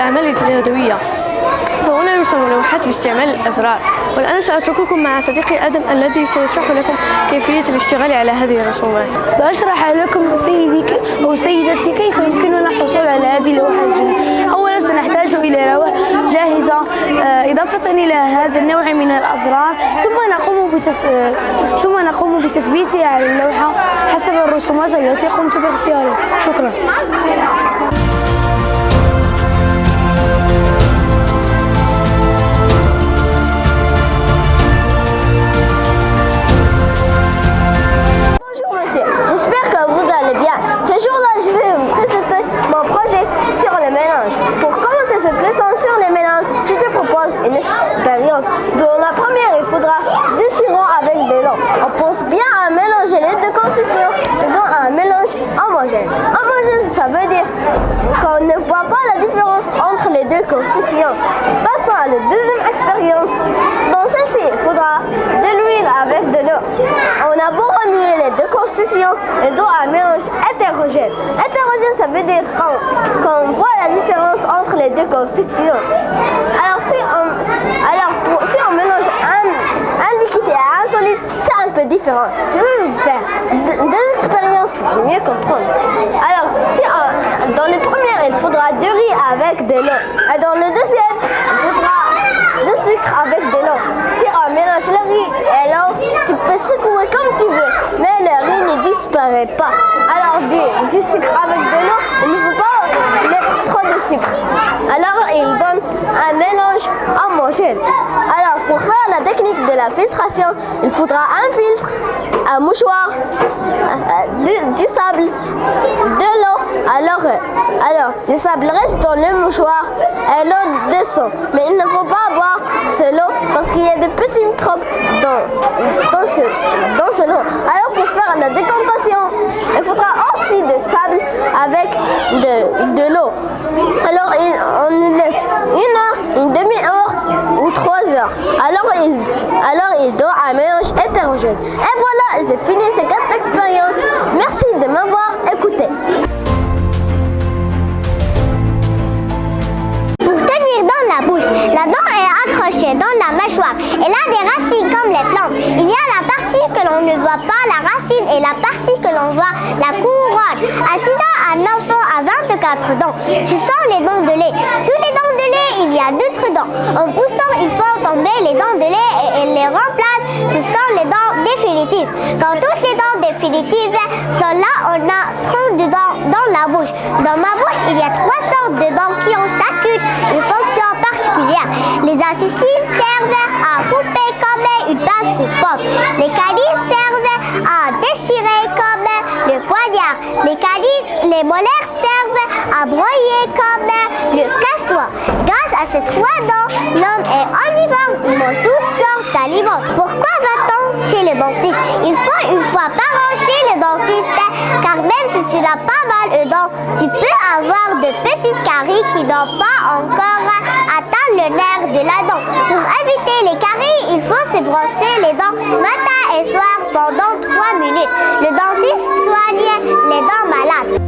الأعمال اليدوية، فهنا نرسم لوحات باستعمال الأزرار. والآن سأترككم مع صديقي آدم الذي سيشرح لكم كيفية الاشتغال على هذه الرسومات. سأشرح لكم سيدي أو سيدتي كيف يمكننا الحصول على هذه اللوحات الجميلة. أولا سنحتاج إلى لوح جاهزة إضافة إلى هذا النوع من الأزرار، ثم نقوم بتثبيتها على اللوحة حسب الرسومات التي قمت باختيارها. شكرا. J'espère que vous allez bien. Ce jour-là, je vais vous présenter mon projet sur les mélanges. Pour commencer cette leçon sur les mélanges, je te propose une expérience. Dans la première, il faudra du sirop avec de l'eau. On pense bien à mélanger les deux constituants et donc à un mélange homogène. Homogène, ça veut dire qu'on ne voit pas la différence entre les deux constituants. Passons à la deuxième expérience. Dans celle-ci, il faudra de l'huile avec de l'eau. On a beau remuer les deux constituants, et donc un mélange hétérogène. Hétérogène, ça veut dire qu'on voit la différence entre les deux constituants. Alors si on mélange un liquide et un solide, c'est un peu différent. Je vais vous faire deux expériences pour mieux comprendre. Alors, dans le premier, il faudra du riz avec de l'eau. Et dans le deuxième, il faudra du sucre avec de l'eau. Si on mélange le riz et l'eau, tu peux secouer comme tu veux, mais le riz ne disparaît pas. Alors du sucre avec de l'eau, il ne faut pas mettre trop de sucre. Alors il donne un mélange homogène. Alors pour faire la technique de la filtration, il faudra un filtre, un mouchoir, du sable, de l'eau. Alors le sable reste dans le mouchoir et l'eau descend. Mais il ne faut pas boire ce lot parce qu'il y a des petits microbes dans ce lot. Alors pour faire la décantation, il faudra aussi du sable avec de l'eau. Alors on y laisse 1 heure, une demi-heure ou 3 heures. Alors il donne un mélange hétérogène. Et voilà, j'ai fini ces 4 expériences. Merci de m'avoir écouté. Dans la bouche, la dent est accrochée dans la mâchoire. Elle a des racines comme les plantes. Il y a la partie que l'on ne voit pas, la racine, et la partie que l'on voit, la couronne. À 6 ans, un enfant a 24 dents. Ce sont les dents de lait. Sous les dents de lait, il y a d'autres dents. En poussant, ils font tomber les dents de lait et les remplacent. Ce sont les dents définitives. Quand toutes les dents définitives sont là, on a 32 dents dans la bouche. Dans ma bouche, il y a 3 sortes de dents qui ont chacune une fonction particulière. Les incisives servent à couper comme une pince coupe. Les canines servent à déchirer comme le poignard. Les molaires servent à broyer comme le casse-noix. Grâce à ces 3 dents, l'homme est omnivore, il mange toutes sortes d'aliments. Pourquoi va-t-on chez le dentiste? Il faut une fois par an chez le dentiste, car même si tu n'as pas mal aux dents, tu peux avoir de petites caries qui n'ont pas encore atteint le nerf de la dent. Pour éviter les caries, il faut se brosser les dents matin et soir pendant 3 minutes. Le dentiste soigne les dents malades.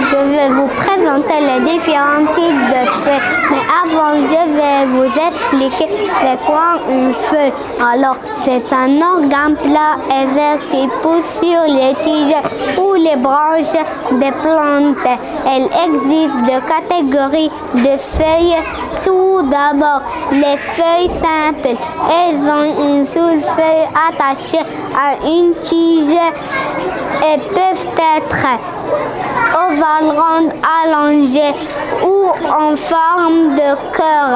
Je vais vous présenter les différents types de feuilles. Mais avant, je vais vous expliquer c'est quoi une feuille. Alors, c'est un organe plat et vert qui pousse sur les tiges ou les branches des plantes. Elle existe deux catégories de feuilles. Tout d'abord, les feuilles simples. Elles ont une seule feuille attachée à une tige et peuvent être ovales, rondes, allongées ou en forme de cœur.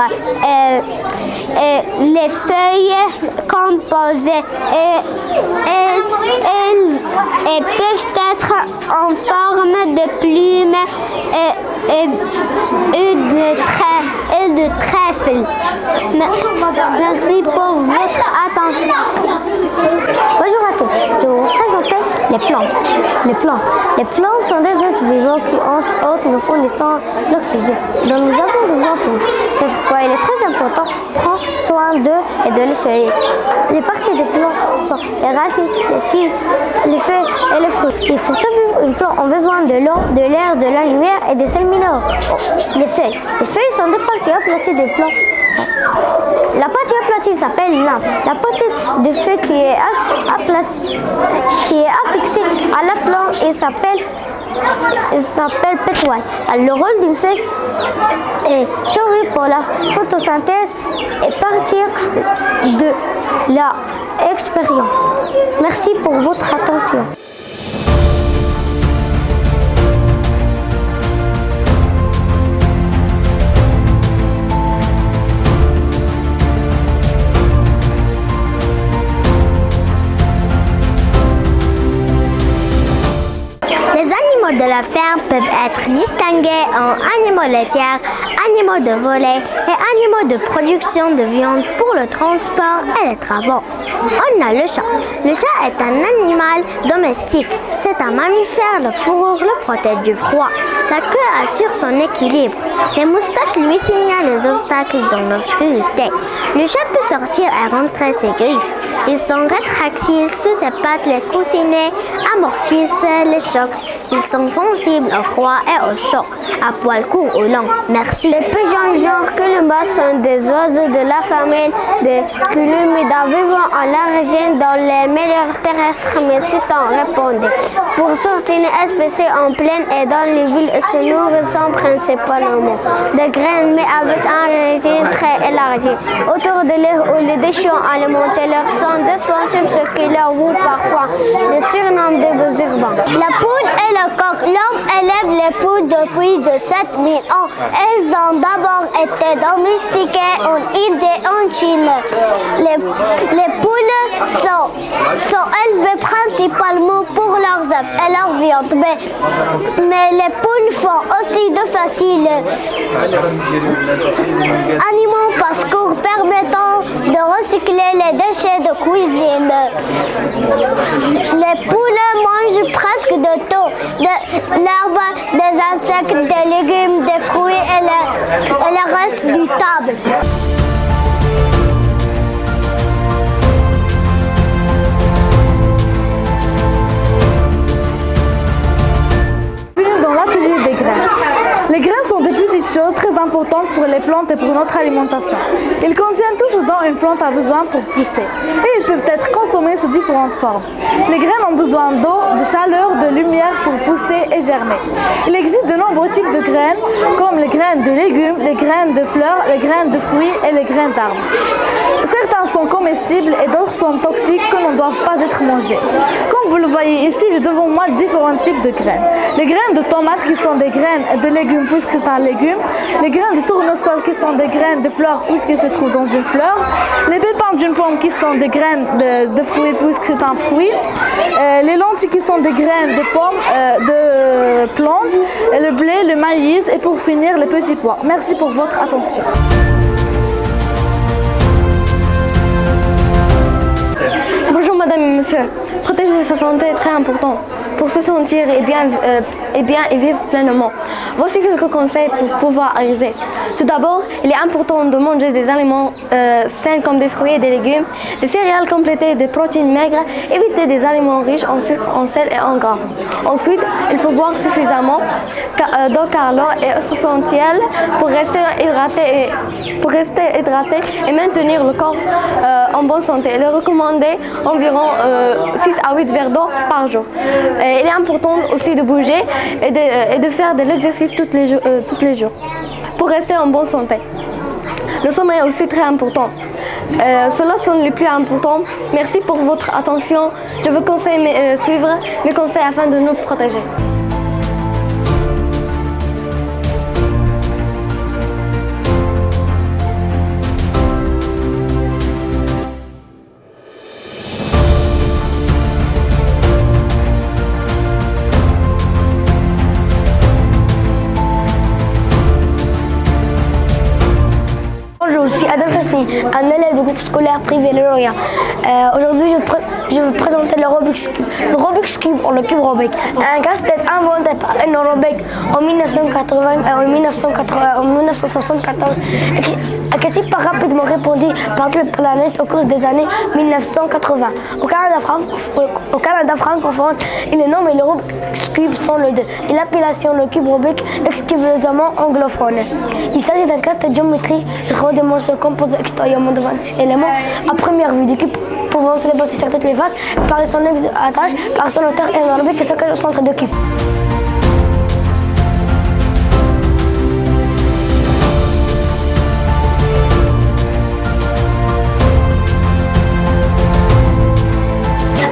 Et les feuilles composées et peuvent être en forme de plume et de trèfle. Merci pour votre attention. Bonjour à tous, je vais vous présenter les plantes. Les plantes sont des êtres vivants qui, entre autres, nous fournissent l'oxygène dont nous avons besoin pour. C'est pourquoi il est très important de prendre soin d'eux et de les soigner. Les parties des plantes sont les racines, les tiges, les feuilles et les fruits. Et pour survivre, une plante a besoin de l'eau, de l'air, de la lumière et des sels minéraux. Les feuilles sont des parties aplaties des plantes. La partie aplatie s'appelle lame. La partie des feuilles qui est aplatie, qui est affixée à la plante, il s'appelle pétoile. Le rôle d'une feuille est survivre pour la photosynthèse et partir de l'expérience. Merci pour votre attention. De la ferme peuvent être distingués en animaux laitiers, animaux de volaille et animaux de production de viande pour le transport et les travaux. On a le chat. Le chat est un animal domestique. C'est un mammifère. La fourrure le protège du froid. La queue assure son équilibre. Les moustaches lui signalent les obstacles dans l'obscurité. Le chat peut sortir et rentrer ses griffes. Ils sont rétractiles sous ses pattes. Les coussinets amortissent les chocs. Ils sont sensibles au froid et au chaud, à poils courts ou longs. Merci. Les pigeons genre Columba sont des oiseaux de la famille des Columidae vivant en origine dans les milieux terrestres, mais citant répondez. Pour sortir une espèce en plaine et dans les villes se nourrissant principalement de graines, mais avec un régime très élargi. Autour de l'île où les déchets alimentaires leur sont disponibles, ce qui leur vaut parfois le surnom des beaux urbains. La poule et le coq. L'homme élève les poules depuis de 7000 ans. Elles ont d'abord été domestiquées en Inde et en Chine. Les poules sont élevées principalement pour leurs œufs et leur viande, mais les poules font aussi de faciles animaux parcours permettant de recycler les déchets de cuisine. Les poules mangent presque de tout, de l'herbe, des insectes, des légumes, des fruits et le reste du table. Dans l'atelier des graines. Les graines sont des petites choses très importantes pour les plantes et pour notre alimentation. Ils contiennent tout ce dont une plante a besoin pour pousser et ils peuvent être consommés sous différentes formes. Les graines ont besoin d'eau, de chaleur, de lumière pour pousser et germer. Il existe de nombreux types de graines comme les graines de légumes, les graines de fleurs, les graines de fruits et les graines d'arbres. Certains sont comestibles et d'autres sont toxiques que ne doivent pas être mangés. Comme vous le voyez ici, j'ai devant moi différents types de graines. Les graines de tomates qui sont des graines de légumes puisque c'est un légume. Les graines de tournesol qui sont des graines de fleurs puisqu'elles se trouvent dans une fleur. Les pépins d'une pomme qui sont des graines de fruits puisque c'est un fruit. Les lentilles qui sont des graines de pommes, de plantes. Le blé, le maïs et pour finir les petits pois. Merci pour votre attention. Bonjour madame et monsieur. Protéger sa santé est très important pour se sentir et bien et vivre pleinement. Voici quelques conseils pour pouvoir arriver. Tout d'abord, il est important de manger des aliments sains comme des fruits et des légumes, des céréales complétées, des protéines maigres, éviter des aliments riches en sucre, en sel et en gras. Ensuite, il faut boire suffisamment d'eau car l'eau est essentielle pour rester hydraté et maintenir le corps en bonne santé. Il est recommandé environ 6 à 8 verres d'eau par jour. Il est important aussi de bouger et de faire de l'exercice tous les jours pour rester en bonne santé. Le sommeil est aussi très important. Ceux-là sont les plus importants. Merci pour votre attention. Je vous conseille de suivre mes conseils afin de nous protéger. Bonjour, je suis Adam Hosni, un élève du groupe scolaire privé Le Lorient. Aujourd'hui, je vais vous présenter le robot Rubik's Cube ou le cube Rubik, un casse-tête inventé par Enno Rubik en 1974 et qui s'est pas rapidement répandu par toute la planète au cours des années 1980. Au Canada francophone, il est nommé le Rubik's Cube sans le 2 et l'appellation le cube Rubik exclusivement anglophone. Il s'agit d'un casse-tête de géométrie de 3 dimensions composé extérieurement de 26 éléments à première vue du cube pouvant se déplacer sur toutes les faces par son attache par son auteur énorme qui se cache au centre du cube.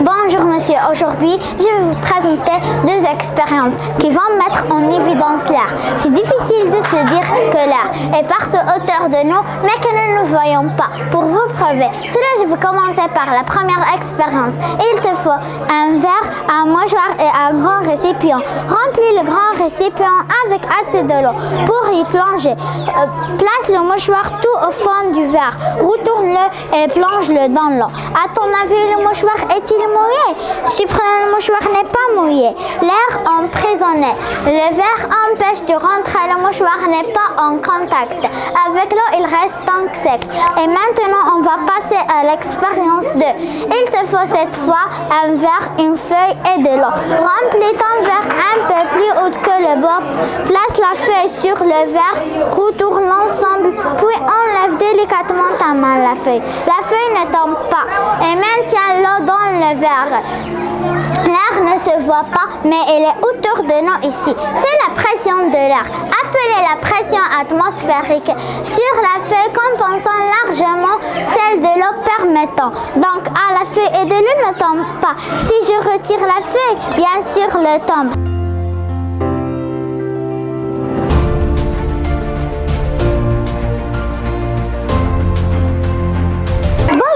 Bonjour monsieur, aujourd'hui je vais vous présenter 2 expériences qui vont mettre en évidence l'air. C'est difficile de se dire que l'air est partout autour de nous mais que nous ne le voyons pas. Pour vous prouver cela, je vais commencer par la première expérience. Il te faut un verre, un mouchoir et un grand récipient. Remplis le grand récipient avec assez de l'eau pour y plonger. Place le mouchoir tout au fond du verre, retourne-le et plonge-le dans l'eau. À ton avis, le mouchoir est-il mouillé? Si le mouchoir n'est pas mouillé, l'air emprisonné. Le verre empêche de rentrer, le mouchoir n'est pas en contact avec l'eau, il reste donc sec. Et maintenant, on va passer à l'expérience 2. Il te faut cette fois un verre, une feuille et de l'eau. Remplis ton verre un peu plus haut que le bord. Place la feuille sur le verre, retourne l'ensemble, puis enlève délicatement ta main la feuille. La feuille ne tombe pas et maintiens l'eau dans le verre. L'air ne se voit pas, mais elle est autour de nous ici. C'est la pression de l'air, appelée la pression atmosphérique, sur la feuille compensant largement celle de l'eau permettant. Donc, la feuille et de l'eau ne tombe pas. Si je retire la feuille, bien sûr, le tombe.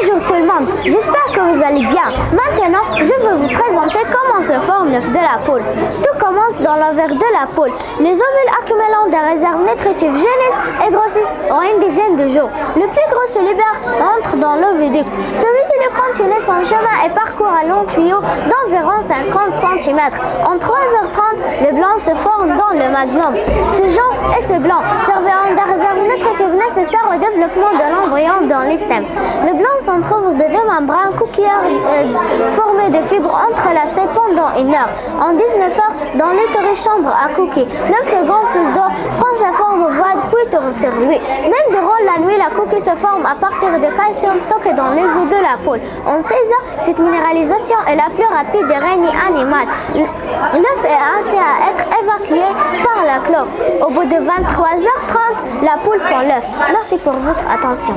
Bonjour tout le monde, j'espère que vous allez bien. Maintenant, je vais vous présenter comment se forme l'œuf de la poule. Tout commence dans l'ovaire de la poule. Les ovules accumulant des réserves nutritives jaunissent et grossissent en une dizaine de jours. Le plus gros se libère, entre dans l'oviducte. Ce vide continue son chemin et parcourt un long tuyau d'environ 50 cm. En 3h30, le blanc se forme dans le magnum. Ce jaune et ce blanc serviront des réserves nutritives nécessaires au développement de l'embryon dans l'hystème. Le blanc s'en trouve de 2 membranes coquillards formées de fibres entrelacées pendant 1 heure. En 19 heures, dans l'utérus chambre à cookie, l'œuf se gonfle d'eau, prend sa forme ovoide puis tourne sur lui. Même durant la nuit, la coquille se forme à partir de calcium stocké dans les os de la poule. En 16 heures, cette minéralisation est la plus rapide des araignées animales. L'œuf est ainsi à être évacué par la cloque. Au bout de 23h30, la poule pond l'œuf. Merci pour votre attention.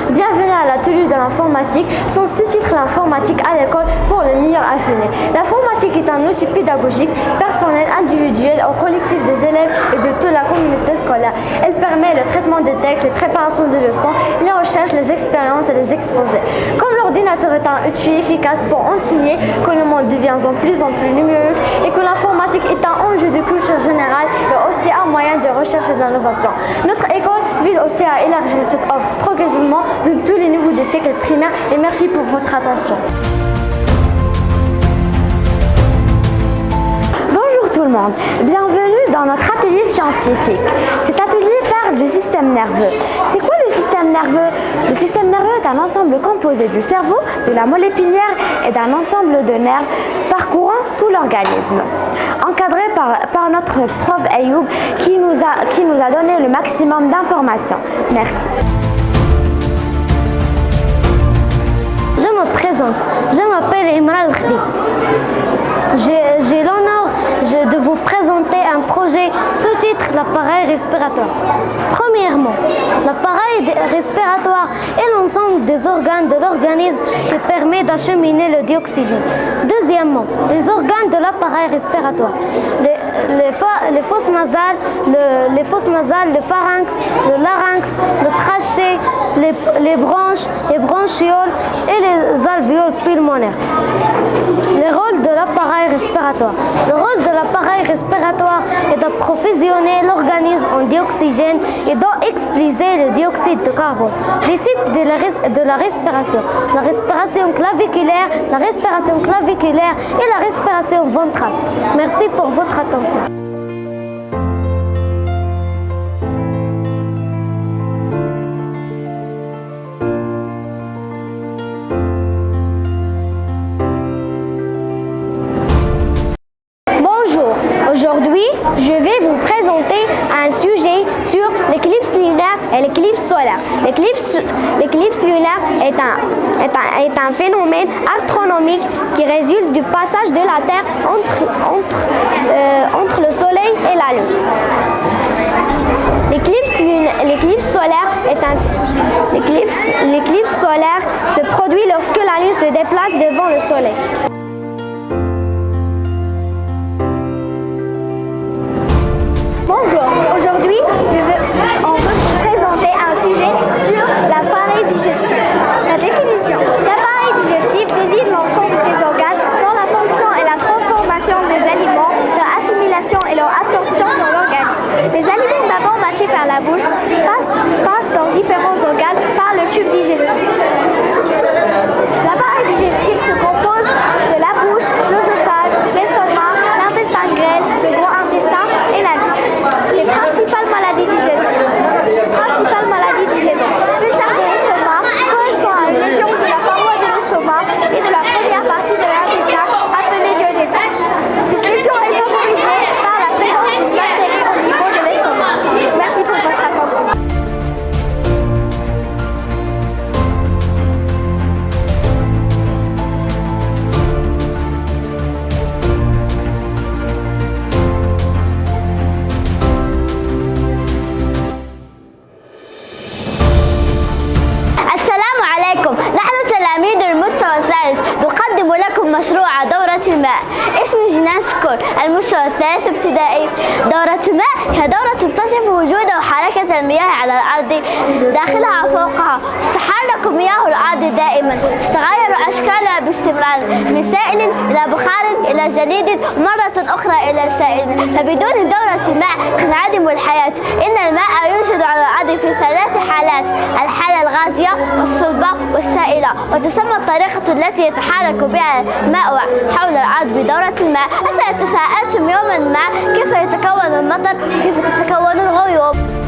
Bienvenue à l'atelier de l'informatique, son sous-titre l'informatique à l'école pour les meilleurs affinés. L'informatique est un outil pédagogique, personnel, individuel ou collectif des élèves et de toute la communauté scolaire. Elle permet le traitement des textes, les préparations de leçons, les recherches, les expériences et les exposés. Comme l'ordinateur est un outil efficace pour enseigner, que le monde devient de plus en plus numérique et que l'informatique est un enjeu de culture générale et aussi un moyen de recherche et d'innovation. Notre école vise aussi à élargir cette offre progressivement de tous les niveaux des cycles primaires et merci pour votre attention. Bonjour tout le monde, bienvenue dans notre atelier scientifique. Cet atelier parle du système nerveux. C'est quoi le système nerveux? Le système nerveux est un ensemble composé du cerveau, de la moelle épinière et d'un ensemble de nerfs parcourant tout l'organisme. Encadré par notre prof Ayoub qui nous a donné le maximum d'informations. Merci. Je me présente, je m'appelle Imran Al-Khdi. J'ai l'honneur de vous présenter un projet sous-titre l'appareil respiratoire. Premièrement, l'appareil respiratoire est l'ensemble des organes de l'organisme qui permet d'acheminer le dioxygène. Deuxièmement, les organes de l'appareil respiratoire. Les fosses nasales, le pharynx, le larynx, le trachée, les bronchioles et les alvéoles pulmonaires. Le rôle de l'appareil respiratoire. Le rôle de l'appareil respiratoire est d'approvisionner l'organisme en dioxygène et d'expulser le dioxyde de carbone. Les types de la respiration. La respiration claviculaire et la respiration ventrale. Merci pour votre attention. Bonjour, aujourd'hui je vais vous présenter un sujet sur l'éclipse lunaire et l'éclipse solaire. L'éclipse lunaire est un phénomène astronomique qui résulte du passage de la Terre entre le Soleil et la Lune. L'éclipse solaire se produit lorsque la Lune se déplace devant le Soleil. Bonjour, aujourd'hui on veut vous présenter un sujet sur l'appareil digestif. La définition. L'appareil digestif désigne l'ensemble des organes dont la fonction est la transformation des aliments, leur assimilation et leur absorption dans l'organisme. Les aliments d'abord mâchés par la bouche passent dans différents organes par le tube digestif. L'appareil digestif se compose de la bouche, l'œsophage, l'estomac, l'intestin grêle, le gros intestin et l'anus. Les principales maladies digestives. Le cercle de l'estomac correspond à une lésion de la paroi de l'estomac et de la première partie de l'intestin appelée duodénum. Cette lésion est favorisée par la présence d'une bactérie au niveau de l'estomac. Merci pour votre attention. السلام عليكم، نحن تلاميذ المستوى الثالث نقدم لكم مشروع دورة الماء. اسمي جنان سكور، المستوى الثالث ابتدائي. دورة الماء هي دورة تتصف وجود وحركة المياه على الأرض داخلها وفوقها. تتحرك مياه الأرض دائما، تتغير أشكالها باستمرار من سائل إلى بخار إلى جليد ومرة أخرى إلى سائل. فبدون دورة الماء تنعدم الحياة. إن الماء يوجد على الأرض في ثلاث حالات: الحالة الغازية والصلبة والسائلة. وتسمى الطريقة التي يتحرك بها الماء حول الأرض بدورة الماء. هل تساءلتم يوما ما كيف يتكون المطر وكيف تتكون الغيوم؟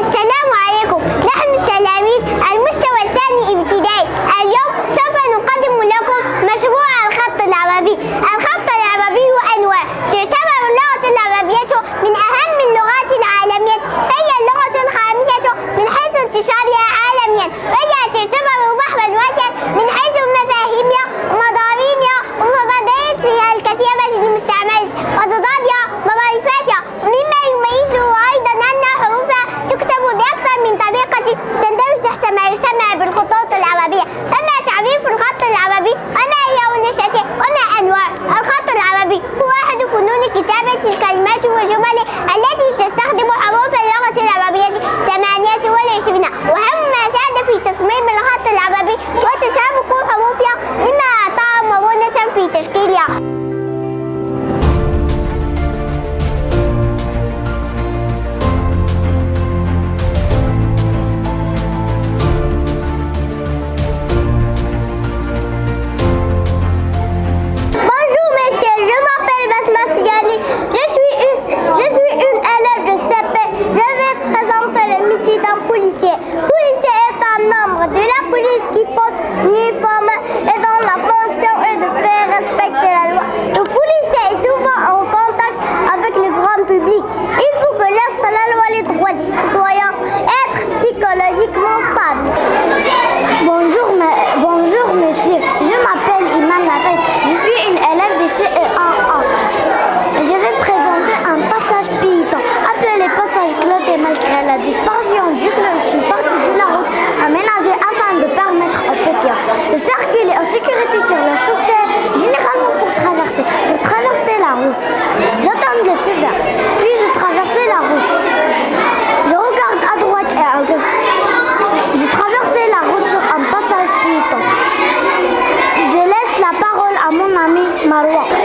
السلام عليكم، نحن تلاميذ المستوى الثاني ابتدائي. اليوم سوف نقدم لكم مشروع الخط العربي. الخط العربي أنواع. تعتبر اللغة العربية من أهم اللغات العالمية. هي اللغة الخامسة من حيث انتشار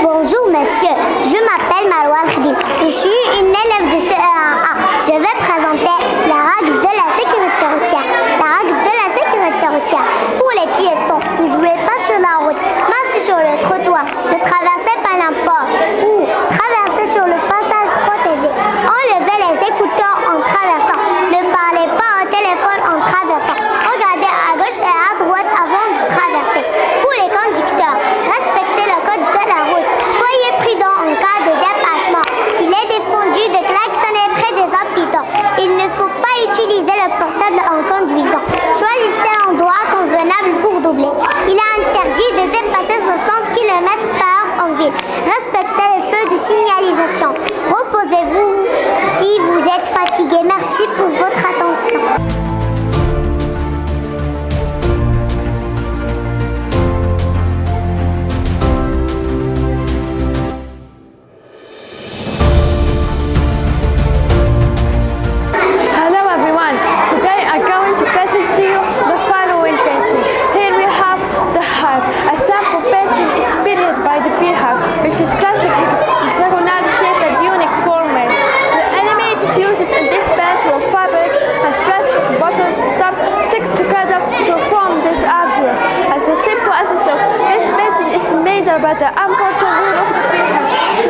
Bonjour monsieur, je m'appelle Marwan Khadim. Je suis une élève de CE1A. Je vais présenter la règle de la sécurité routière. La règle de la sécurité routière. Pour les piétons, ne jouez pas sur la route, marchez sur le trottoir, ne traversez pas n'importe où, traversez sur le passage protégé. Enlevez les écouteurs en traversant. Ne parlez pas au téléphone en traversant. Regardez à gauche et à droite avant de traverser. Pour les conducteurs, respectez le code de la route. Soyez prudents en cas de dépassement. Il est défendu de klaxonner près des habitants. Il ne faut pas utiliser le portable en conduisant. Choisissez un endroit convenable pour doubler. Il est interdit de dépasser 60 km/h en ville. Respectez les feux de signalisation. Reposez-vous si vous êtes fatigué. Merci pour votre attention. Hello everyone, today I'm going to present to you the following painting. Here we have the heart. A sample painting inspired by the beer heart, which is classic hexagonal shape and unique format. The animated uses in this painting of fabric and plastic bottles stick together to form this artwork. As simple as it looks, this painting is made by the important rule of the beer heart to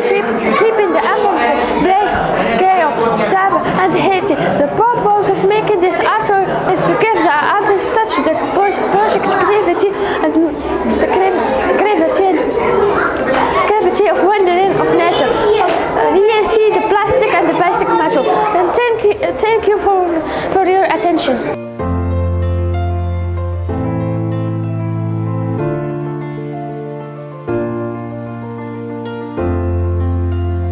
keeping the emblem brace, scale, stab and hitting. The purpose of making this artwork is to give the artist touch the project creativity and the creativity of wondering of nature. Here see the plastic and the basic metal. And thank you for your attention.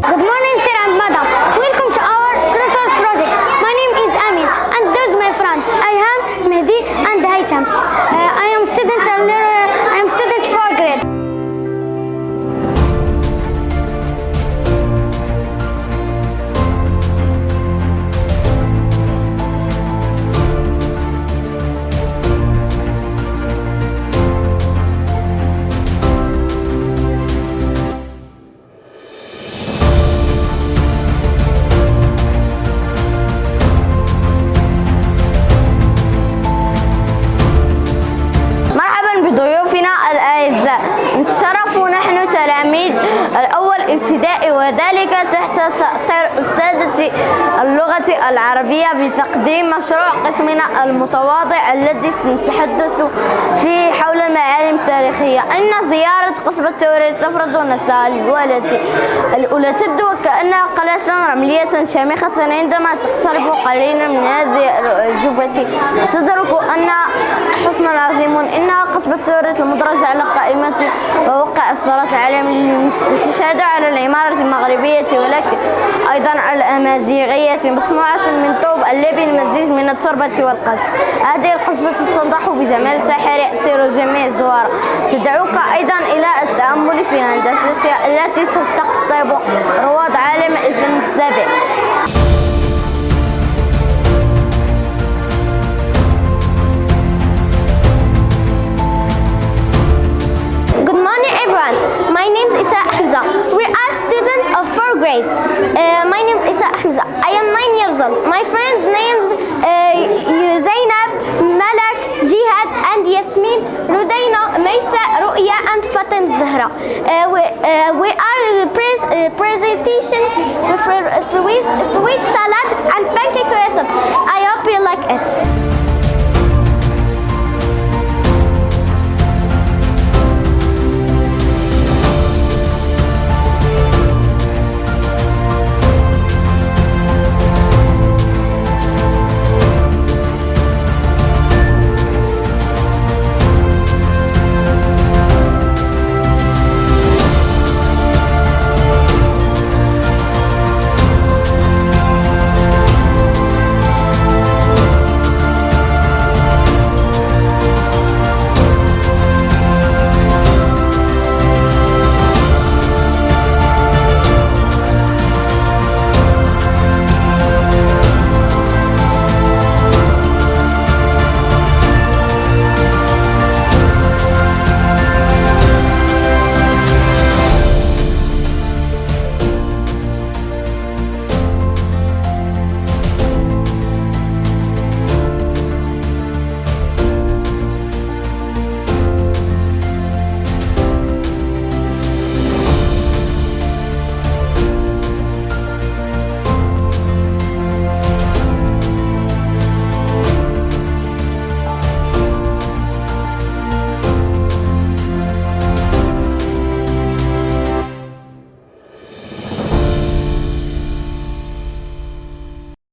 Good morning, sir and madam. Welcome to our research project. My name is Amin, and this is my friend. I am Mehdi and Haitham. I am student 4th grade. مرحبا بضيوفنا الأعزاء. نتشرف نحن تلاميذ الأول ابتدائي وذلك تحت تأطير أستاذة اللغة العربية بتقديم مشروع قسمنا المتواضع الذي سنتحدث فيه حول المعالم التاريخية. إن زيارة قصبة توريد تفرض نفسها للولد الأولى تبدو وكأنها قلعة رملية شامخة عندما تقترب قليلا من هذه الأعجوبة تدرك أن حصن عظيم. إنها قصبة توريد المدرجة على قائمة ووقع الثراء العالمي لليونسكو تشهد على العمارة المغربية ولكن أيضا الأمازيغية مصنوعة من طوب اللبن مزيج من التربة والقش. هذه القصبة تنضح بجمال ساحر يأسر جميع الزوار. تدعوك أيضا إلى التأمل في هندستها التي تستقطب رواد عالم الفن السابق. Good morning, everyone. My name is Isra Hamza. We are students of 4th grade. My name is Isra Hamza. I am 9 years old. My friends' names Zainab, Malak, Jihad, and Yasmin, Rudaina, Maysa, Ru'ya, and Fatim Zahra. We are presentation with